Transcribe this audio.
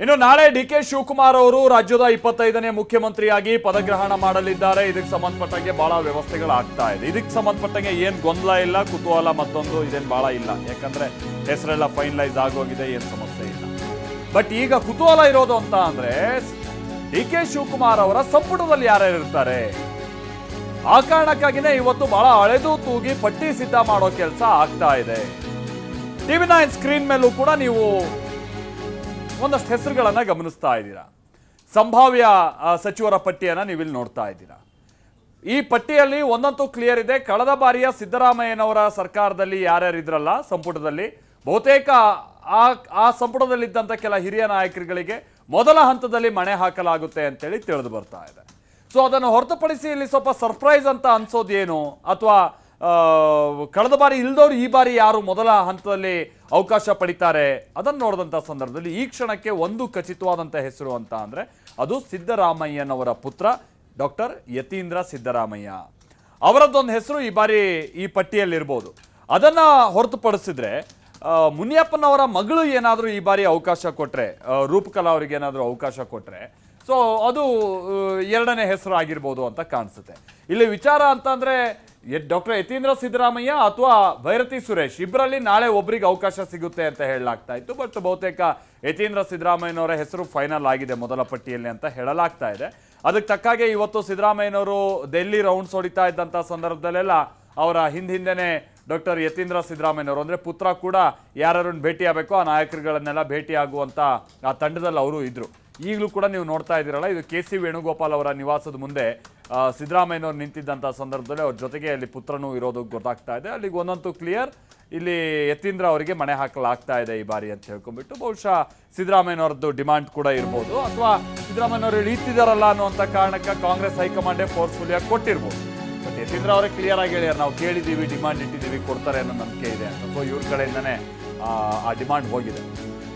ಇನ್ನು ನಾಳೆ ಡಿ.ಕೆ. ಶಿವಕುಮಾರ್ ಅವರು ರಾಜ್ಯದ 25ನೇ ಮುಖ್ಯಮಂತ್ರಿಯಾಗಿ ಪದಗ್ರಹಣ ಮಾಡಲಿದ್ದಾರೆ. ಇದಕ್ಕೆ ಸಂಬಂಧಪಟ್ಟಂಗೆ ಬಹಳ ವ್ಯವಸ್ಥೆಗಳಾಗ್ತಾ ಇದೆ. ಇದಕ್ಕೆ ಸಂಬಂಧಪಟ್ಟಂಗೆ ಏನ್ ಗೊಂದಲ ಇಲ್ಲ, ಕುತೂಹಲ ಮತ್ತೊಂದು ಇದೇನು ಬಹಳ ಇಲ್ಲ. ಯಾಕಂದ್ರೆ ಹೆಸರೆಲ್ಲ ಫೈನಲೈಸ್ ಆಗೋಗಿದೆ, ಏನ್ ಸಮಸ್ಯೆ ಇಲ್ಲ. ಬಟ್ ಈಗ ಕುತೂಹಲ ಇರೋದು ಅಂತ ಅಂದ್ರೆ ಡಿ.ಕೆ. ಶಿವಕುಮಾರ್ ಅವರ ಸಂಪುಟದಲ್ಲಿ ಯಾರ್ಯಾರು ಇರ್ತಾರೆ. ಆ ಕಾರಣಕ್ಕಾಗಿನೇ ಇವತ್ತು ಬಹಳ ಹಳೆದು ತೂಗಿ ಪಟ್ಟಿ ಸಿದ್ಧ ಮಾಡೋ ಕೆಲಸ ಆಗ್ತಾ ಇದೆ. TV9 ಸ್ಕ್ರೀನ್ ಮೇಲೂ ಕೂಡ ನೀವು ಒಂದಷ್ಟು ಹೆಸರುಗಳನ್ನ ಗಮನಿಸ್ತಾ ಇದ್ದೀರಾ. ಸಂಭಾವ್ಯ ಸಚಿವರ ಪಟ್ಟಿಯನ್ನ ನೀವಿಲ್ಲಿ ನೋಡ್ತಾ ಇದ್ದೀರಾ. ಈ ಪಟ್ಟಿಯಲ್ಲಿ ಒಂದಂತೂ ಕ್ಲಿಯರ್ ಇದೆ. ಕಳೆದ ಬಾರಿಯ ಸಿದ್ದರಾಮಯ್ಯನವರ ಸರ್ಕಾರದಲ್ಲಿ ಯಾರ್ಯಾರಿದ್ರಲ್ಲ ಸಂಪುಟದಲ್ಲಿ, ಬಹುತೇಕ ಆ ಸಂಪುಟದಲ್ಲಿದ್ದಂಥ ಕೆಲ ಹಿರಿಯ ನಾಯಕರುಗಳಿಗೆ ಮೊದಲ ಹಂತದಲ್ಲಿ ಮಣೆ ಹಾಕಲಾಗುತ್ತೆ ಅಂತೇಳಿ ತಿಳಿದು ಬರ್ತಾ ಇದೆ. ಸೊ ಅದನ್ನು ಹೊರತುಪಡಿಸಿ ಇಲ್ಲಿ ಸ್ವಲ್ಪ ಸರ್ಪ್ರೈಸ್ ಅಂತ ಅನ್ಸೋದೇನು, ಅಥವಾ ಕಳೆದ ಬಾರಿ ಇಲ್ದವ್ರು ಈ ಬಾರಿ ಯಾರು ಮೊದಲ ಹಂತದಲ್ಲಿ ಅವಕಾಶ ಪಡಿತಾರೆ ಅದನ್ನು ನೋಡಿದಂಥ ಸಂದರ್ಭದಲ್ಲಿ ಈ ಕ್ಷಣಕ್ಕೆ ಒಂದು ಖಚಿತವಾದಂಥ ಹೆಸರು ಅಂತ ಅಂದರೆ ಅದು ಸಿದ್ದರಾಮಯ್ಯನವರ ಪುತ್ರ ಡಾಕ್ಟರ್ ಯತೀಂದ್ರ ಸಿದ್ದರಾಮಯ್ಯ ಅವರದ್ದೊಂದು ಹೆಸರು ಈ ಬಾರಿ ಈ ಪಟ್ಟಿಯಲ್ಲಿರ್ಬೋದು. ಅದನ್ನು ಹೊರತುಪಡಿಸಿದ್ರೆ ಮುನಿಯಪ್ಪನವರ ಮಗಳು ಏನಾದರೂ ಈ ಬಾರಿ ಅವಕಾಶ ಕೊಟ್ಟರೆ, ರೂಪಕಲಾ ಅವರಿಗೆ ಏನಾದರೂ ಅವಕಾಶ ಕೊಟ್ಟರೆ ಸೊ ಅದು ಎರಡನೇ ಹೆಸರು ಆಗಿರ್ಬೋದು ಅಂತ ಕಾಣಿಸುತ್ತೆ. ಇಲ್ಲಿ ವಿಚಾರ ಅಂತಂದರೆ ಡಾಕ್ಟರ್ ಯತೀಂದ್ರ ಸಿದ್ದರಾಮಯ್ಯ ಅಥವಾ ಭೈರತಿ ಸುರೇಶ್ ಇಬ್ಬರಲ್ಲಿ ನಾಳೆ ಒಬ್ಬರಿಗೆ ಅವಕಾಶ ಸಿಗುತ್ತೆ ಅಂತ ಹೇಳಲಾಗ್ತಾ ಇತ್ತು. ಬಟ್ ಬಹುತೇಕ ಯತೀಂದ್ರ ಸಿದ್ದರಾಮಯ್ಯನವರ ಹೆಸರು ಫೈನಲ್ ಆಗಿದೆ ಮೊದಲ ಪಟ್ಟಿಯಲ್ಲಿ ಅಂತ ಹೇಳಲಾಗ್ತಾ ಇದೆ. ಅದಕ್ಕೆ ತಕ್ಕಾಗೆ ಇವತ್ತು ಸಿದ್ದರಾಮಯ್ಯನವರು ಡೆಲ್ಲಿ ರೌಂಡ್ಸ್ ಹೊಡಿತಾ ಇದ್ದಂಥ ಸಂದರ್ಭದಲ್ಲೆಲ್ಲ ಅವರ ಹಿಂದೆನೇ ಡಾಕ್ಟರ್ ಯತೀಂದ್ರ ಸಿದ್ದರಾಮಯ್ಯನವರು ಅಂದರೆ ಪುತ್ರ ಕೂಡ ಯಾರನ್ನು ಭೇಟಿಯಾಗಬೇಕು ಆ ನಾಯಕರುಗಳನ್ನೆಲ್ಲ ಭೇಟಿಯಾಗುವಂಥ ಆ ತಂಡದಲ್ಲಿ ಅವರು ಇದ್ದರು. ಈಗಲೂ ಕೂಡ ನೀವು ನೋಡ್ತಾ ಇದ್ದೀರಲ್ಲ, ಇದು ಕೆ ಸಿ ವೇಣುಗೋಪಾಲ್ ಅವರ ನಿವಾಸದ ಮುಂದೆ ಸಿದ್ದರಾಮಯ್ಯನವರು ನಿಂತಿದ್ದಂಥ ಸಂದರ್ಭದಲ್ಲಿ ಅವ್ರ ಜೊತೆಗೆ ಅಲ್ಲಿ ಪುತ್ರನೂ ಇರೋದು ಗೊತ್ತಾಗ್ತಾ ಇದೆ. ಅಲ್ಲಿಗೆ ಒಂದಂತೂ ಕ್ಲಿಯರ್, ಇಲ್ಲಿ ಯತೀಂದ್ರ ಅವರಿಗೆ ಮಣೆ ಹಾಕಲಾಗ್ತಾ ಇದೆ ಈ ಬಾರಿ ಅಂತ ಹೇಳ್ಕೊಂಡ್ಬಿಟ್ಟು. ಬಹುಶಃ ಸಿದ್ದರಾಮಯ್ಯನವ್ರದ್ದು ಡಿಮಾಂಡ್ ಕೂಡ ಇರ್ಬೋದು, ಅಥವಾ ಸಿದ್ದರಾಮಯ್ಯನವರು ಇಳಿತಿದಾರಲ್ಲ ಅನ್ನುವಂಥ ಕಾರಣಕ್ಕೆ ಕಾಂಗ್ರೆಸ್ ಹೈಕಮಾಂಡೇ ಫೋರ್ಸ್ಫುಲಿಯಾಗಿ ಕೊಟ್ಟಿರ್ಬೋದು. ಬಟ್ ಯತೀಂದ್ರ ಅವರೇ ಕ್ಲಿಯರ್ ಆಗಿ ಹೇಳ್ಯಾರ, ನಾವು ಕೇಳಿದ್ದೀವಿ, ಡಿಮಾಂಡ್ ಇಟ್ಟಿದ್ದೀವಿ, ಕೊಡ್ತಾರೆ ಅನ್ನೋ ನಂಬಿಕೆ ಇದೆ ಅಂತ. ಸೊ ಇವ್ರ ಕಡೆಯಿಂದನೇ ಆ ಡಿಮಾಂಡ್ ಹೋಗಿದೆ.